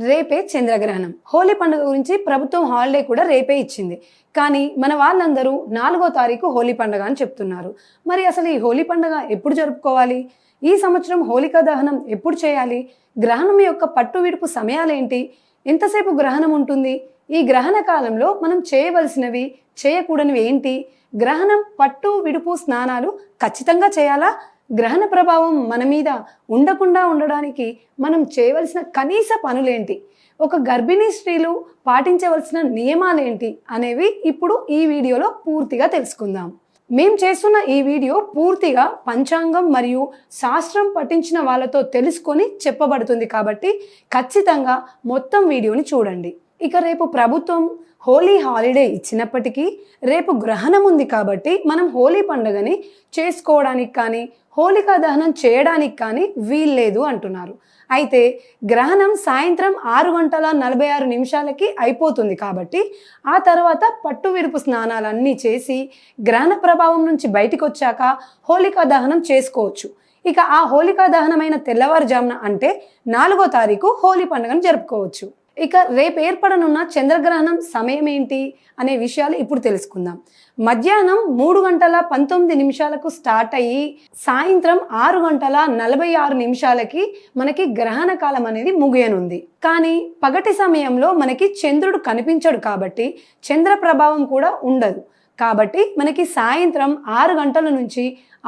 రేపే చంద్రగ్రహణం. హోలీ పండుగ గురించి ప్రభుత్వం హాలిడే కూడా రేపే ఇచ్చింది. కానీ మన వాళ్ళందరూ 4వ తారీఖు హోలీ పండుగ అని చెప్తున్నారు. మరి అసలు ఈ హోలీ పండుగ ఎప్పుడు జరుపుకోవాలి? ఈ సంవత్సరం హోలికా దహనం ఎప్పుడు చేయాలి? గ్రహణం యొక్క పట్టు విడుపు సమయాలేంటి? ఎంతసేపు గ్రహణం ఉంటుంది? ఈ గ్రహణ కాలంలో మనం చేయవలసినవి, చేయకూడనివి ఏంటి? గ్రహణం పట్టు విడుపు స్నానాలు ఖచ్చితంగా చేయాలా? గ్రహణ ప్రభావం మన మీద ఉండకుండా ఉండడానికి మనం చేయవలసిన కనీస పనులేంటి? ఒక గర్భిణీ స్త్రీలు పాటించవలసిన నియమాలేంటి అనేవి ఇప్పుడు ఈ వీడియోలో పూర్తిగా తెలుసుకుందాం. మేము చేస్తున్న ఈ వీడియో పూర్తిగా పంచాంగం మరియు శాస్త్రం పఠించిన వాళ్ళతో తెలుసుకొని చెప్పబడుతుంది కాబట్టి ఖచ్చితంగా మొత్తం వీడియోని చూడండి. ఇక రేపు ప్రభుత్వం హోలీ హాలిడే ఇచ్చినప్పటికీ రేపు గ్రహణం ఉంది కాబట్టి మనం హోలీ పండుగని చేసుకోవడానికి కానీ హోలికా దహనం చేయడానికి కానీ వీల్లేదు అంటున్నారు. అయితే గ్రహణం సాయంత్రం 6:46 అయిపోతుంది కాబట్టి ఆ తర్వాత పట్టు విడుపు స్నానాలన్నీ చేసి గ్రహణ ప్రభావం నుంచి బయటికి వచ్చాక హోలికా దహనం చేసుకోవచ్చు. ఇక ఆ హోలికా దహనమైన తెల్లవారుజామున అంటే 4వ తారీఖు హోలీ పండుగను జరుపుకోవచ్చు. ఇక రేపు ఏర్పడనున్న చంద్రగ్రహణం సమయం ఏంటి అనే విషయాలు ఇప్పుడు తెలుసుకుందాం. మధ్యాహ్నం 3:19 స్టార్ట్ అయ్యి సాయంత్రం 6:46 మనకి గ్రహణ కాలం అనేది ముగియనుంది. కానీ పగటి సమయంలో మనకి చంద్రుడు కనిపించడు కాబట్టి చంద్ర ప్రభావం కూడా ఉండదు. కాబట్టి మనకి సాయంత్రం 6 గంటల నుంచి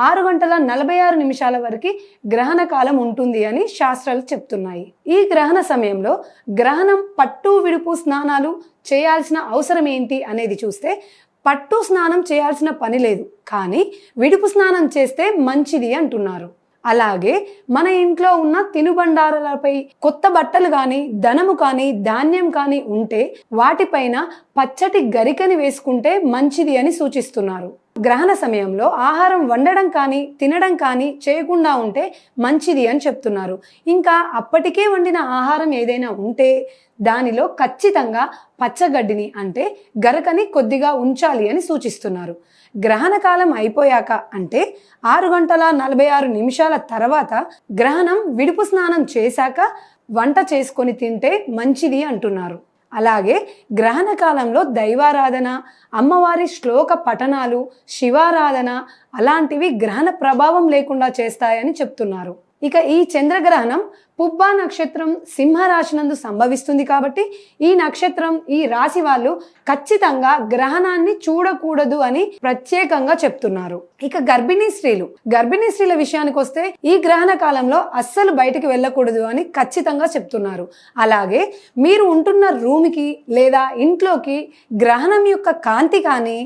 6:46 వరకు గ్రహణ కాలం ఉంటుంది అని శాస్త్రాలు చెప్తున్నాయి. ఈ గ్రహణ సమయంలో గ్రహణం పట్టు విడుపు స్నానాలు చేయాల్సిన అవసరం ఏంటి అనేది చూస్తే పట్టు స్నానం చేయాల్సిన పని లేదు, కానీ విడుపు స్నానం చేస్తే మంచిది అంటున్నారు. అలాగే మన ఇంట్లో ఉన్న తినుబండారాలపై కొత్త బట్టలు కానీ ధనము కానీ ధాన్యం కానీ ఉంటే వాటిపైన పచ్చటి గరికని వేసుకుంటే మంచిది అని సూచిస్తున్నారు. గ్రహణ సమయంలో ఆహారం వండడం కానీ తినడం కానీ చేయకుండా ఉంటే మంచిది అని చెప్తున్నారు. ఇంకా అప్పటికే వండిన ఆహారం ఏదైనా ఉంటే దానిలో ఖచ్చితంగా పచ్చగడ్డిని అంటే గరకని కొద్దిగా ఉంచాలి అని సూచిస్తున్నారు. గ్రహణ కాలం అయిపోయాక అంటే 6:46 తర్వాత గ్రహణం విడుపు స్నానం చేశాక వంట చేసుకొని తింటే మంచిది అంటున్నారు. అలాగే గ్రహణ కాలంలో దైవారాధన, అమ్మవారి శ్లోక పఠనాలు, శివారాధన అలాంటివి గ్రహణ ప్రభావం లేకుండా చేస్తాయని చెప్తున్నారు. ఇక ఈ చంద్రగ్రహణం పుబ్బా నక్షత్రం సింహరాశి నందు సంభవిస్తుంది కాబట్టి ఈ నక్షత్రం ఈ రాశి వాళ్ళు ఖచ్చితంగా గ్రహణాన్ని చూడకూడదు అని ప్రత్యేకంగా చెప్తున్నారు. ఇక గర్భిణీ స్త్రీల విషయానికి వస్తే ఈ గ్రహణ కాలంలో అస్సలు బయటికి వెళ్ళకూడదు అని ఖచ్చితంగా చెప్తున్నారు. అలాగే మీరు ఉంటున్న రూమ్కి లేదా ఇంట్లోకి గ్రహణం యొక్క కాంతి కానీ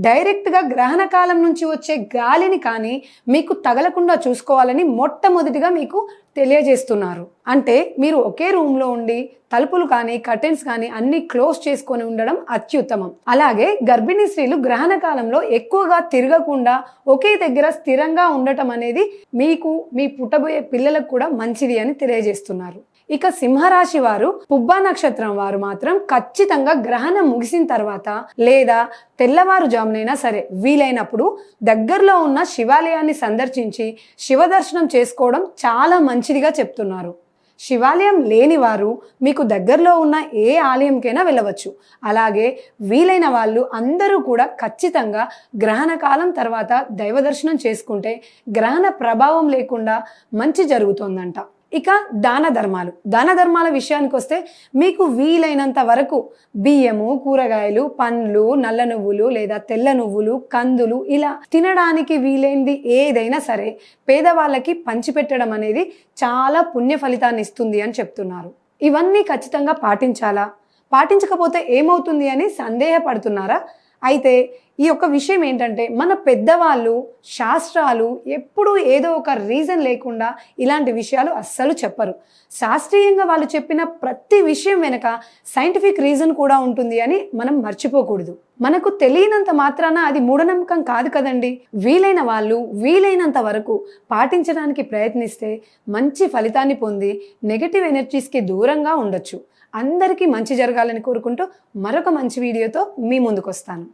డైరెక్ట్గా గ్రహణ కాలం నుంచి వచ్చే గాలిని కానీ మీకు తగలకుండా చూసుకోవాలని మొట్టమొదటిగా మీకు తెలియజేస్తున్నారు. అంటే మీరు ఒకే రూమ్లో ఉండి తలుపులు కానీ కర్టెన్స్ కానీ అన్ని క్లోజ్ చేసుకొని ఉండడం అత్యుత్తమం. అలాగే గర్భిణీ స్త్రీలు గ్రహణ కాలంలో ఎక్కువగా తిరగకుండా ఒకే దగ్గర స్థిరంగా ఉండటం అనేది మీకు మీ పుట్టబోయే పిల్లలకు కూడా మంచిది అని తెలియజేస్తున్నారు. ఇక సింహరాశి వారు పుబ్బా నక్షత్రం వారు మాత్రం ఖచ్చితంగా గ్రహణం ముగిసిన తర్వాత లేదా తెల్లవారుజామునైనా సరే వీలైనప్పుడు దగ్గరలో ఉన్న శివాలయాన్ని సందర్శించి శివ దర్శనం చేసుకోవడం చాలా మంచిదిగా చెప్తున్నారు. శివాలయం లేని వారు మీకు దగ్గరలో ఉన్న ఏ ఆలయంకైనా వెళ్ళవచ్చు. అలాగే వీలైన వాళ్ళు అందరూ కూడా ఖచ్చితంగా గ్రహణ కాలం తర్వాత దైవ దర్శనం చేసుకుంటే గ్రహణ ప్రభావం లేకుండా మంచి జరుగుతుందంట. ఇక దాన ధర్మాల విషయానికి వస్తే మీకు వీలైనంత వరకు బియ్యము, కూరగాయలు, పండ్లు, నల్ల నువ్వులు లేదా తెల్ల నువ్వులు, కందులు ఇలా తినడానికి వీలైంది ఏదైనా సరే పేదవాళ్ళకి పంచిపెట్టడం అనేది చాలా పుణ్య ఫలితాన్ని ఇస్తుంది అని చెప్తున్నారు. ఇవన్నీ ఖచ్చితంగా పాటించాలా? పాటించకపోతే ఏమవుతుంది అని సందేహపడుతున్నారా? అయితే ఈ యొక్క విషయం ఏంటంటే మన పెద్దవాళ్ళు శాస్త్రాలు ఎప్పుడూ ఏదో ఒక రీజన్ లేకుండా ఇలాంటి విషయాలు అస్సలు చెప్పరు. శాస్త్రీయంగా వాళ్ళు చెప్పిన ప్రతి విషయం వెనక సైంటిఫిక్ రీజన్ కూడా ఉంటుంది అని మనం మర్చిపోకూడదు. మనకు తెలియనంత మాత్రాన అది మూఢనమ్మకం కాదు కదండి. వీలైన వాళ్ళు వీలైనంత వరకు పాటించడానికి ప్రయత్నిస్తే మంచి ఫలితాన్ని పొంది నెగటివ్ ఎనర్జీస్కి దూరంగా ఉండొచ్చు. అందరికీ మంచి జరగాలని కోరుకుంటూ మరొక మంచి వీడియోతో మీ ముందుకు వస్తాను.